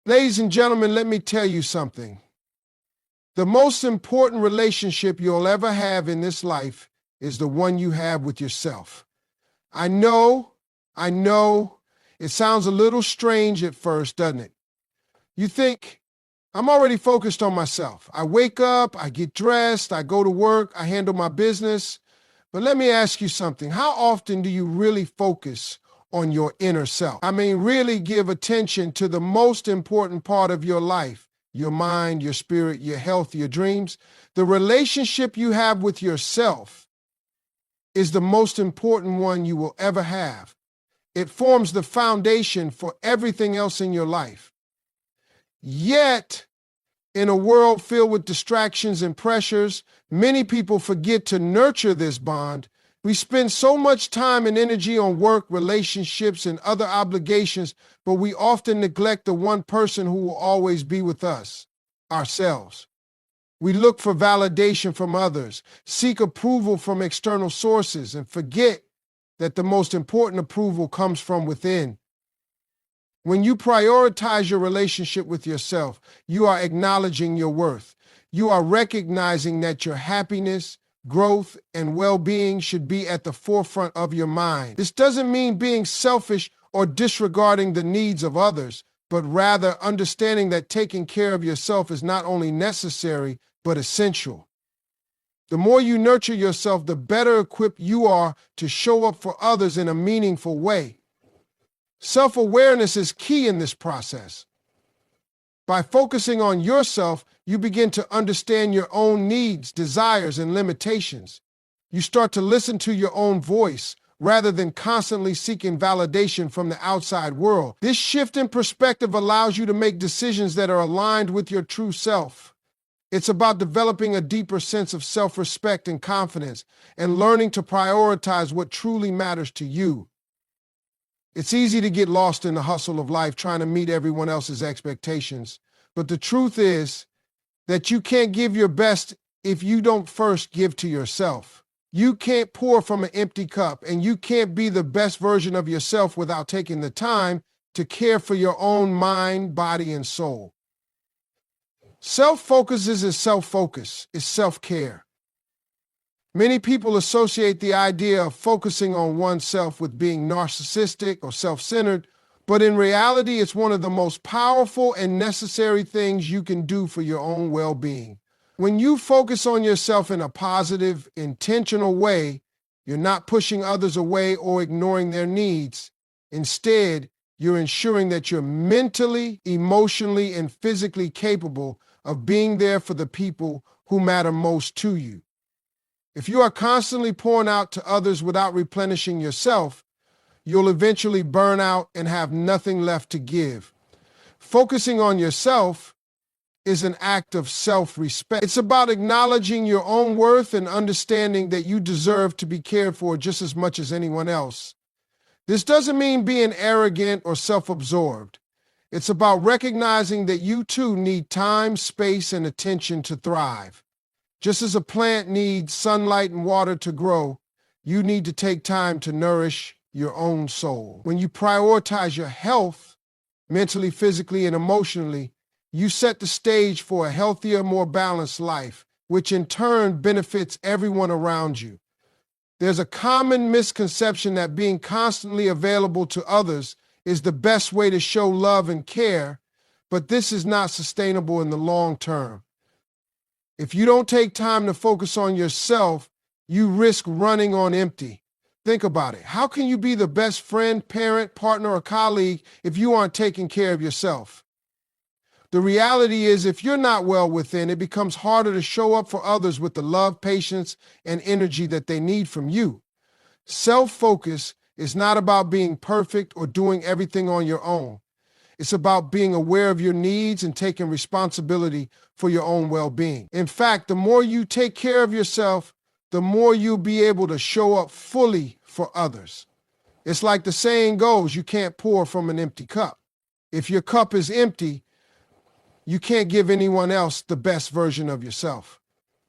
Ladies and gentlemen, let me tell you something. The most important relationship you'll ever have in this life is the one you have with yourself. I know, it sounds a little strange at first, doesn't it? You think, I'm already focused on myself. I wake up, I get dressed, I go to work, I handle my business. But let me ask you something. How often do you really focus on your inner self? I mean, really give attention to the most important part of your life, your mind, your spirit, your health, your dreams. The relationship you have with yourself is the most important one you will ever have. It forms the foundation for everything else in your life. Yet, in a world filled with distractions and pressures, many people forget to nurture this bond. We spend so much time and energy on work, relationships, and other obligations, but we often neglect the one person who will always be with us, ourselves. We look for validation from others, seek approval from external sources, and forget that the most important approval comes from within. When you prioritize your relationship with yourself, you are acknowledging your worth. You are recognizing that your happiness, growth, and well-being should be at the forefront of your mind. This doesn't mean being selfish or disregarding the needs of others, but rather understanding that taking care of yourself is not only necessary, but essential. The more you nurture yourself, the better equipped you are to show up for others in a meaningful way. Self-awareness is key in this process. By focusing on yourself, you begin to understand your own needs, desires, and limitations. You start to listen to your own voice rather than constantly seeking validation from the outside world. This shift in perspective allows you to make decisions that are aligned with your true self. It's about developing a deeper sense of self-respect and confidence and learning to prioritize what truly matters to you. It's easy to get lost in the hustle of life trying to meet everyone else's expectations, but the truth is that you can't give your best if you don't first give to yourself. You can't pour from an empty cup, and you can't be the best version of yourself without taking the time to care for your own mind, body, and soul. Self-focus is self-focus, is self-care. Many people associate the idea of focusing on oneself with being narcissistic or self-centered, but in reality, it's one of the most powerful and necessary things you can do for your own well-being. When you focus on yourself in a positive, intentional way, you're not pushing others away or ignoring their needs. Instead, you're ensuring that you're mentally, emotionally, and physically capable of being there for the people who matter most to you. If you are constantly pouring out to others without replenishing yourself, you'll eventually burn out and have nothing left to give. Focusing on yourself is an act of self-respect. It's about acknowledging your own worth and understanding that you deserve to be cared for just as much as anyone else. This doesn't mean being arrogant or self-absorbed. It's about recognizing that you too need time, space, and attention to thrive. Just as a plant needs sunlight and water to grow, you need to take time to nourish your own soul. When you prioritize your health, mentally, physically, and emotionally, you set the stage for a healthier, more balanced life, which in turn benefits everyone around you. There's a common misconception that being constantly available to others is the best way to show love and care, but this is not sustainable in the long term. If you don't take time to focus on yourself, you risk running on empty. Think about it. How can you be the best friend, parent, partner, or colleague if you aren't taking care of yourself? The reality is, if you're not well within, it becomes harder to show up for others with the love, patience, and energy that they need from you. Self-focus is not about being perfect or doing everything on your own. It's about being aware of your needs and taking responsibility for your own well-being. In fact, the more you take care of yourself, the more you'll be able to show up fully for others. It's like the saying goes, you can't pour from an empty cup. If your cup is empty, you can't give anyone else the best version of yourself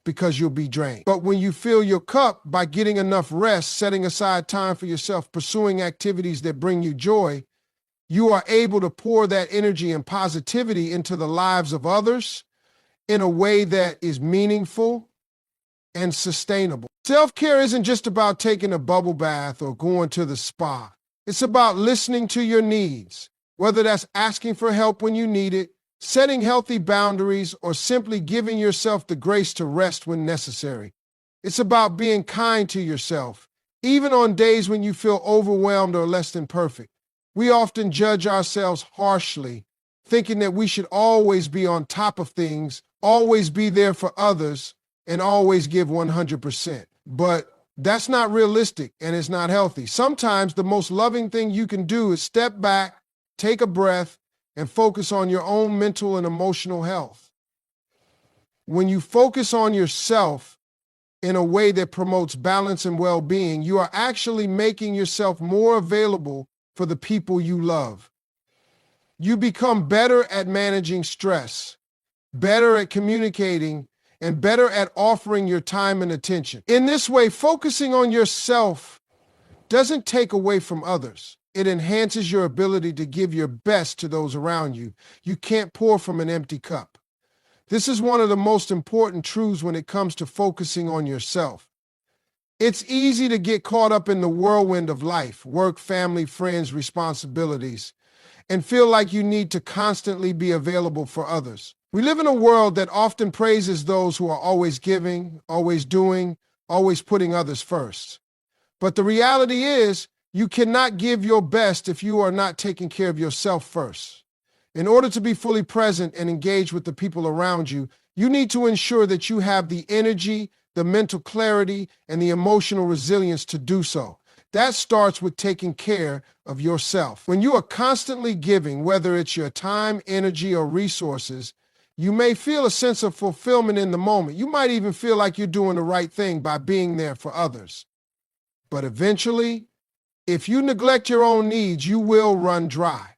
because you'll be drained. But when you fill your cup by getting enough rest, setting aside time for yourself, pursuing activities that bring you joy, you are able to pour that energy and positivity into the lives of others in a way that is meaningful and sustainable. Self-care isn't just about taking a bubble bath or going to the spa. It's about listening to your needs, whether that's asking for help when you need it, setting healthy boundaries, or simply giving yourself the grace to rest when necessary. It's about being kind to yourself, even on days when you feel overwhelmed or less than perfect. We often judge ourselves harshly, thinking that we should always be on top of things, always be there for others, and always give 100%. But that's not realistic and it's not healthy. Sometimes the most loving thing you can do is step back, take a breath, and focus on your own mental and emotional health. When you focus on yourself in a way that promotes balance and well-being, you are actually making yourself more available for the people you love. You become better at managing stress, better at communicating, and better at offering your time and attention. In this way, focusing on yourself doesn't take away from others. It enhances your ability to give your best to those around you. You can't pour from an empty cup. This is one of the most important truths when it comes to focusing on yourself. It's easy to get caught up in the whirlwind of life, work, family, friends, responsibilities, and feel like you need to constantly be available for others. We live in a world that often praises those who are always giving, always doing, always putting others first. But the reality is, you cannot give your best if you are not taking care of yourself first. In order to be fully present and engaged with the people around you, you need to ensure that you have the energy, the mental clarity, and the emotional resilience to do so. That starts with taking care of yourself. When you are constantly giving, whether it's your time, energy, or resources, you may feel a sense of fulfillment in the moment. You might even feel like you're doing the right thing by being there for others. But eventually, if you neglect your own needs, you will run dry.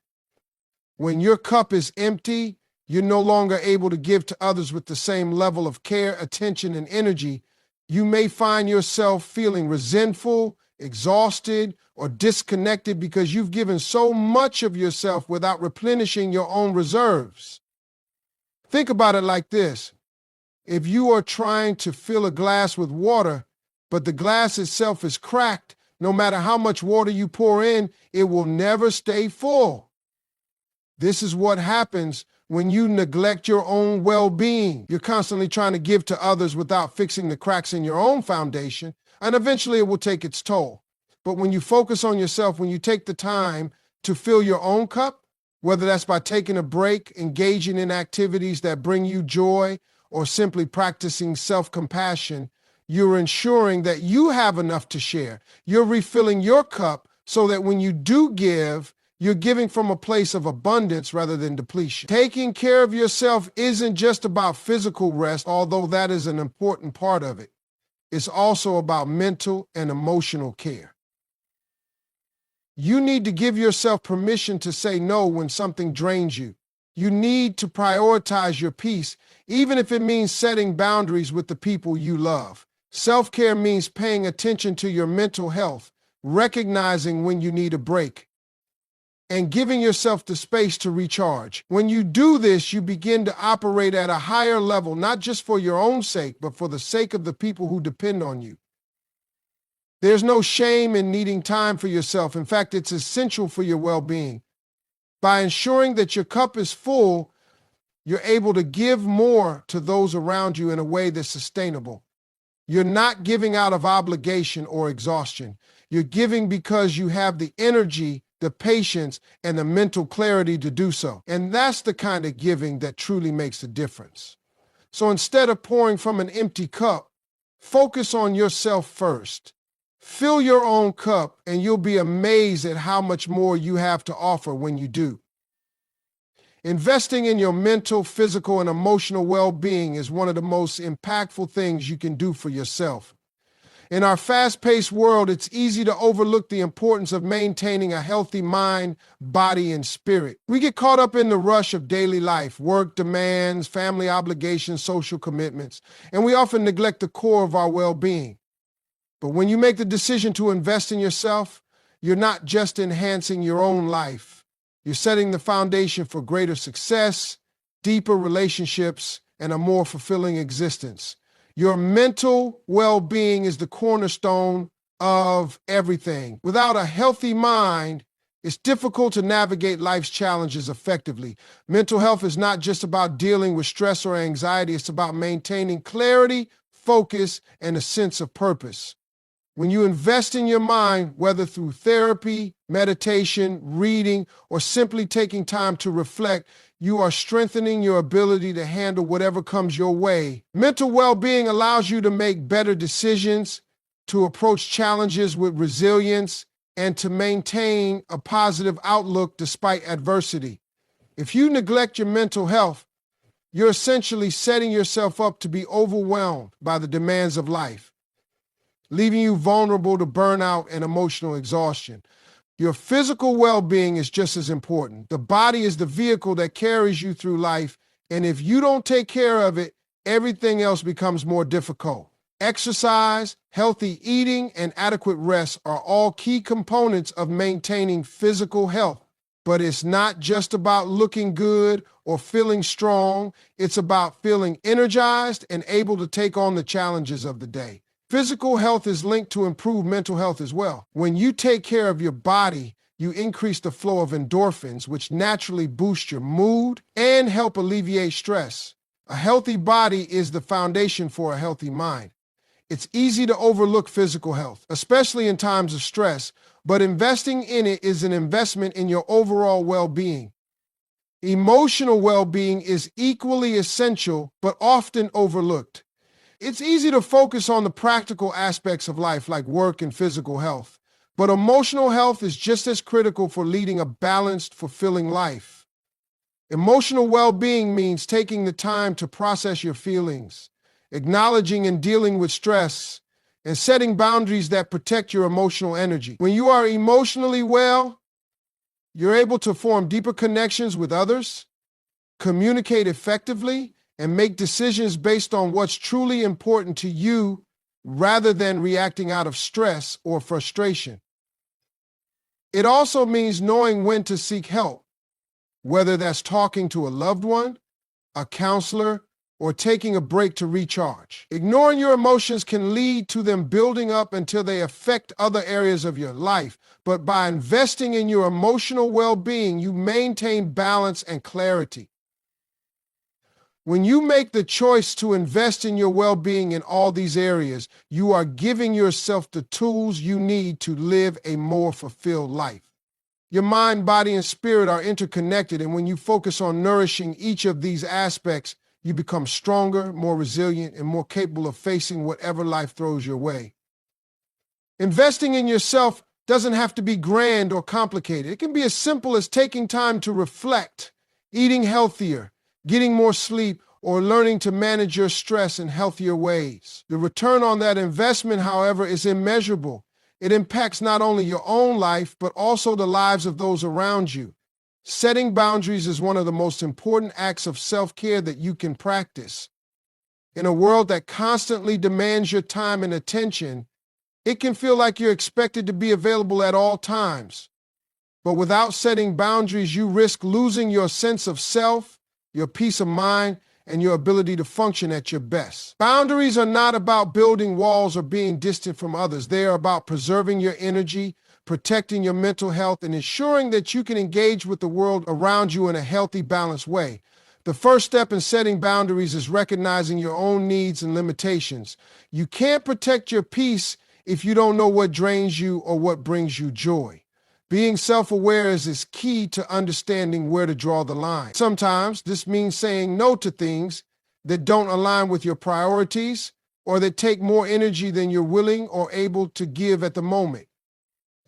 When your cup is empty, you're no longer able to give to others with the same level of care, attention, and energy. You may find yourself feeling resentful, exhausted, or disconnected because you've given so much of yourself without replenishing your own reserves. Think about it like this. If you are trying to fill a glass with water, but the glass itself is cracked, no matter how much water you pour in, it will never stay full. This is what happens when you neglect your own well-being. You're constantly trying to give to others without fixing the cracks in your own foundation, and eventually it will take its toll. But when you focus on yourself, when you take the time to fill your own cup, whether that's by taking a break, engaging in activities that bring you joy, or simply practicing self-compassion, you're ensuring that you have enough to share. You're refilling your cup so that when you do give, you're giving from a place of abundance rather than depletion. Taking care of yourself isn't just about physical rest, although that is an important part of it. It's also about mental and emotional care. You need to give yourself permission to say no when something drains you. You need to prioritize your peace, even if it means setting boundaries with the people you love. Self-care means paying attention to your mental health, recognizing when you need a break, and giving yourself the space to recharge. When you do this, you begin to operate at a higher level, not just for your own sake, but for the sake of the people who depend on you. There's no shame in needing time for yourself. In fact, it's essential for your well-being. By ensuring that your cup is full, you're able to give more to those around you in a way that's sustainable. You're not giving out of obligation or exhaustion. You're giving because you have the energy, the patience, and the mental clarity to do so. And that's the kind of giving that truly makes a difference. So instead of pouring from an empty cup, focus on yourself first. Fill your own cup, and you'll be amazed at how much more you have to offer when you do. Investing in your mental, physical, and emotional well-being is one of the most impactful things you can do for yourself. In our fast-paced world, it's easy to overlook the importance of maintaining a healthy mind, body, and spirit. We get caught up in the rush of daily life, work demands, family obligations, social commitments, and we often neglect the core of our well-being. But when you make the decision to invest in yourself, you're not just enhancing your own life, You're setting the foundation for greater success, deeper relationships, and a more fulfilling existence. Your mental well-being is the cornerstone of everything. Without a healthy mind, it's difficult to navigate life's challenges effectively. Mental health is not just about dealing with stress or anxiety, it's about maintaining clarity, focus, and a sense of purpose. When you invest in your mind, whether through therapy, meditation, reading, or simply taking time to reflect, you are strengthening your ability to handle whatever comes your way. Mental well-being allows you to make better decisions, to approach challenges with resilience, and to maintain a positive outlook despite adversity. If you neglect your mental health, you're essentially setting yourself up to be overwhelmed by the demands of life, leaving you vulnerable to burnout and emotional exhaustion. Your physical well-being is just as important. The body is the vehicle that carries you through life, and if you don't take care of it, everything else becomes more difficult. Exercise, healthy eating, and adequate rest are all key components of maintaining physical health. But it's not just about looking good or feeling strong. It's about feeling energized and able to take on the challenges of the day. Physical health is linked to improved mental health as well. When you take care of your body, you increase the flow of endorphins, which naturally boost your mood and help alleviate stress. A healthy body is the foundation for a healthy mind. It's easy to overlook physical health, especially in times of stress, but investing in it is an investment in your overall well-being. Emotional well-being is equally essential, but often overlooked. It's easy to focus on the practical aspects of life like work and physical health, but emotional health is just as critical for leading a balanced, fulfilling life. Emotional well-being means taking the time to process your feelings, acknowledging and dealing with stress, and setting boundaries that protect your emotional energy. When you are emotionally well, you're able to form deeper connections with others, communicate effectively, and make decisions based on what's truly important to you rather than reacting out of stress or frustration. It also means knowing when to seek help, whether that's talking to a loved one, a counselor, or taking a break to recharge. Ignoring your emotions can lead to them building up until they affect other areas of your life. But by investing in your emotional well-being, you maintain balance and clarity. When you make the choice to invest in your well-being in all these areas, you are giving yourself the tools you need to live a more fulfilled life. Your mind, body, and spirit are interconnected, and when you focus on nourishing each of these aspects, you become stronger, more resilient, and more capable of facing whatever life throws your way. Investing in yourself doesn't have to be grand or complicated. It can be as simple as taking time to reflect, eating healthier, getting more sleep, or learning to manage your stress in healthier ways. The return on that investment, however, is immeasurable. It impacts not only your own life, but also the lives of those around you. Setting boundaries is one of the most important acts of self-care that you can practice. In a world that constantly demands your time and attention, it can feel like you're expected to be available at all times. But without setting boundaries, you risk losing your sense of self, your peace of mind, and your ability to function at your best. Boundaries are not about building walls or being distant from others. They are about preserving your energy, protecting your mental health, and ensuring that you can engage with the world around you in a healthy, balanced way. The first step in setting boundaries is recognizing your own needs and limitations. You can't protect your peace if you don't know what drains you or what brings you joy. Being self-aware is key to understanding where to draw the line. Sometimes this means saying no to things that don't align with your priorities or that take more energy than you're willing or able to give at the moment.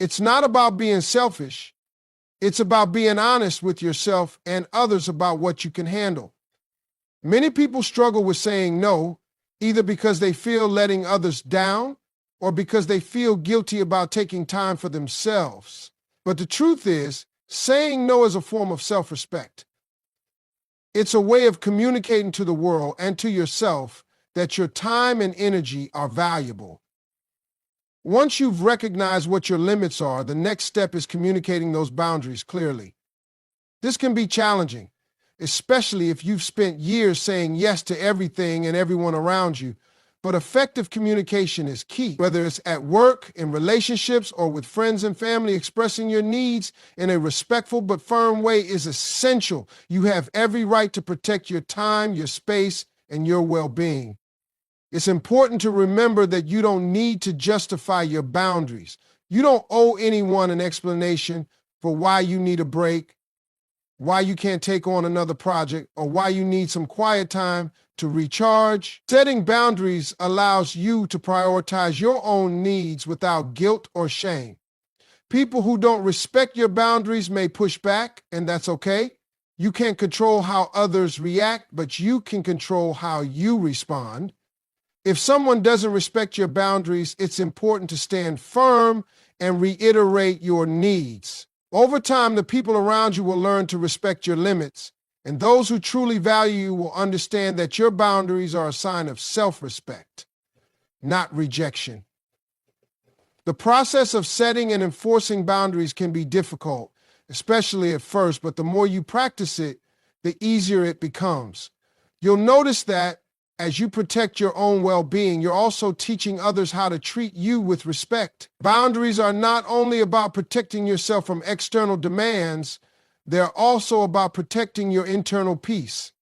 It's not about being selfish. It's about being honest with yourself and others about what you can handle. Many people struggle with saying no, either because they feel letting others down or because they feel guilty about taking time for themselves. But the truth is, saying no is a form of self-respect. It's a way of communicating to the world and to yourself that your time and energy are valuable. Once you've recognized what your limits are, the next step is communicating those boundaries clearly. This can be challenging, especially if you've spent years saying yes to everything and everyone around you. But effective communication is key. Whether it's at work, in relationships, or with friends and family, expressing your needs in a respectful but firm way is essential. You have every right to protect your time, your space, and your well-being. It's important to remember that you don't need to justify your boundaries. You don't owe anyone an explanation for why you need a break, why you can't take on another project, or why you need some quiet time to recharge. Setting boundaries allows you to prioritize your own needs without guilt or shame. People who don't respect your boundaries may push back, and that's okay. You can't control how others react, but you can control how you respond. If someone doesn't respect your boundaries, it's important to stand firm and reiterate your needs. Over time, the people around you will learn to respect your limits, and those who truly value you will understand that your boundaries are a sign of self-respect, not rejection. The process of setting and enforcing boundaries can be difficult, especially at first, but the more you practice it, the easier it becomes. You'll notice that as you protect your own well-being, you're also teaching others how to treat you with respect. Boundaries are not only about protecting yourself from external demands, they're also about protecting your internal peace.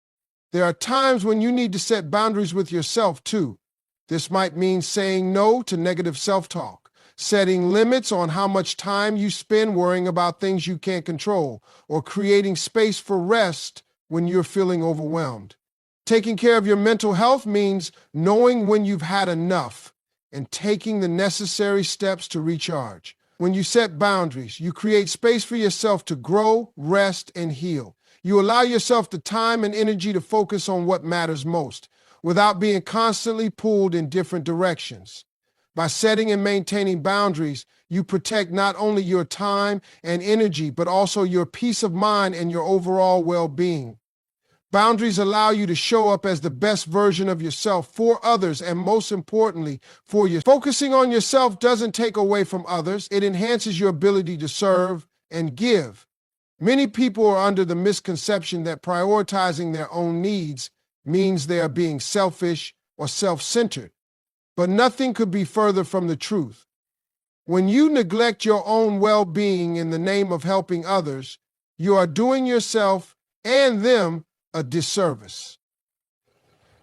There are times when you need to set boundaries with yourself, too. This might mean saying no to negative self-talk, setting limits on how much time you spend worrying about things you can't control, or creating space for rest when you're feeling overwhelmed. Taking care of your mental health means knowing when you've had enough and taking the necessary steps to recharge. When you set boundaries, you create space for yourself to grow, rest, and heal. You allow yourself the time and energy to focus on what matters most, without being constantly pulled in different directions. By setting and maintaining boundaries, you protect not only your time and energy, but also your peace of mind and your overall well-being. Boundaries allow you to show up as the best version of yourself for others and, most importantly, for you. Focusing on yourself doesn't take away from others. It enhances your ability to serve and give. Many people are under the misconception that prioritizing their own needs means they are being selfish or self-centered. But nothing could be further from the truth. When you neglect your own well-being in the name of helping others, you are doing yourself and them a disservice.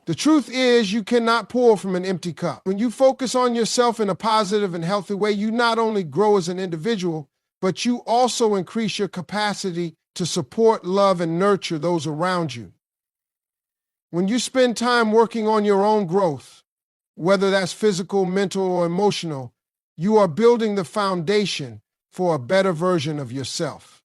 The truth is, you cannot pour from an empty cup. When you focus on yourself in a positive and healthy way, you not only grow as an individual, but you also increase your capacity to support, love, and nurture those around you. When you spend time working on your own growth, whether that's physical, mental, or emotional, you are building the foundation for a better version of yourself.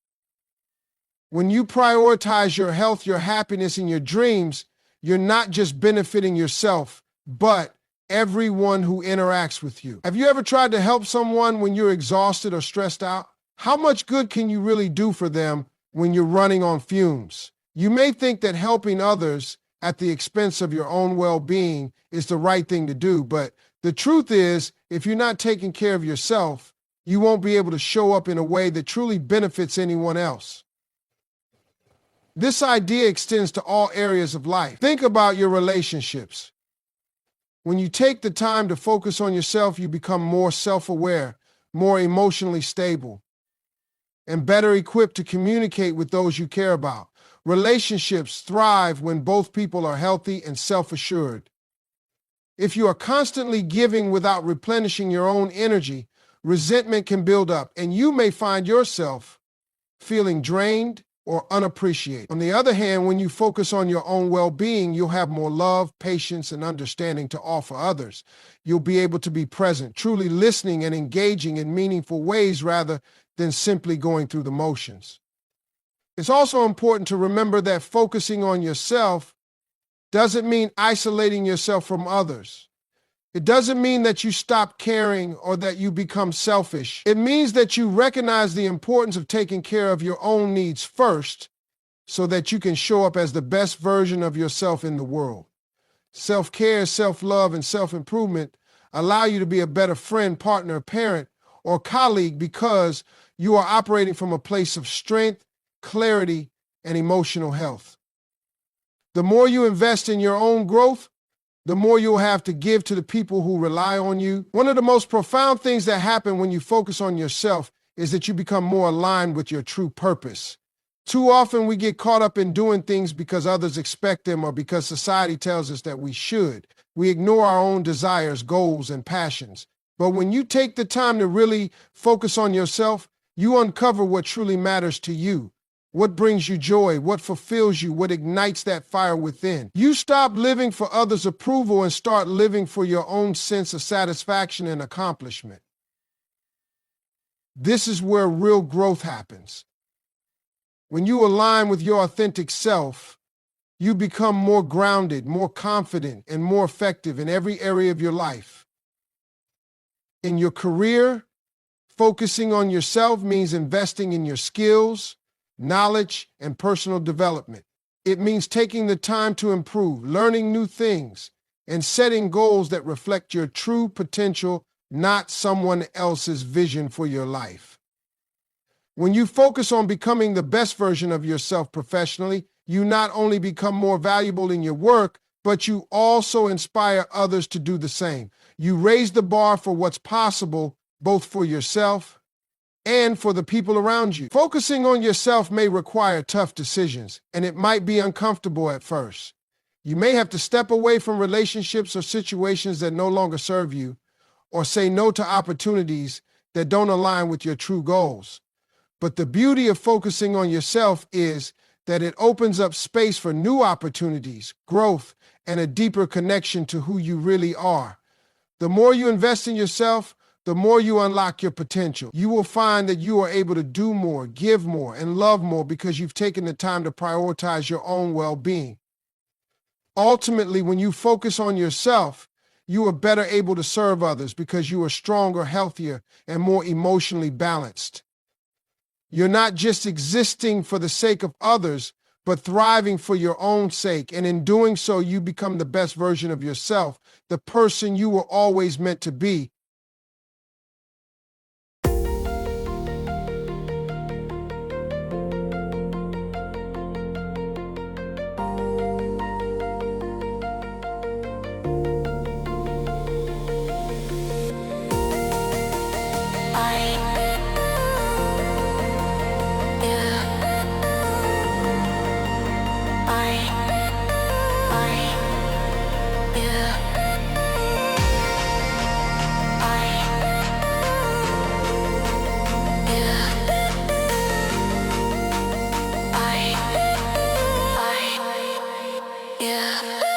When you prioritize your health, your happiness, and your dreams, you're not just benefiting yourself, but everyone who interacts with you. Have you ever tried to help someone when you're exhausted or stressed out? How much good can you really do for them when you're running on fumes? You may think that helping others at the expense of your own well-being is the right thing to do, but the truth is, if you're not taking care of yourself, you won't be able to show up in a way that truly benefits anyone else. This idea extends to all areas of life. Think about your relationships. When you take the time to focus on yourself, you become more self-aware, more emotionally stable, and better equipped to communicate with those you care about. Relationships thrive when both people are healthy and self-assured. If you are constantly giving without replenishing your own energy, resentment can build up, and you may find yourself feeling drained or unappreciated. On the other hand, when you focus on your own well-being, you'll have more love, patience, and understanding to offer others. You'll be able to be present, truly listening and engaging in meaningful ways rather than simply going through the motions. It's also important to remember that focusing on yourself doesn't mean isolating yourself from others. It doesn't mean that you stop caring or that you become selfish. It means that you recognize the importance of taking care of your own needs first so that you can show up as the best version of yourself in the world. Self-care, self-love, and self-improvement allow you to be a better friend, partner, parent, or colleague because you are operating from a place of strength, clarity, and emotional health. The more you invest in your own growth, the more you'll have to give to the people who rely on you. One of the most profound things that happen when you focus on yourself is that you become more aligned with your true purpose. Too often we get caught up in doing things because others expect them or because society tells us that we should. We ignore our own desires, goals, and passions. But when you take the time to really focus on yourself, you uncover what truly matters to you. What brings you joy, what fulfills you, what ignites that fire within. You stop living for others' approval and start living for your own sense of satisfaction and accomplishment. This is where real growth happens. When you align with your authentic self, you become more grounded, more confident, and more effective in every area of your life. In your career, focusing on yourself means investing in your skills, knowledge, and personal development. It means taking the time to improve, learning new things, and setting goals that reflect your true potential, not someone else's vision for your life. When you focus on becoming the best version of yourself professionally, you not only become more valuable in your work, but you also inspire others to do the same. You raise the bar for what's possible, both for yourself and for the people around you. Focusing on yourself may require tough decisions, and it might be uncomfortable at first. You may have to step away from relationships or situations that no longer serve you, or say no to opportunities that don't align with your true goals. But the beauty of focusing on yourself is that it opens up space for new opportunities, growth, and a deeper connection to who you really are. The more you invest in yourself, the more you unlock your potential. You will find that you are able to do more, give more, and love more because you've taken the time to prioritize your own well-being. Ultimately, when you focus on yourself, you are better able to serve others because you are stronger, healthier, and more emotionally balanced. You're not just existing for the sake of others, but thriving for your own sake. And in doing so, you become the best version of yourself, the person you were always meant to be. Yeah.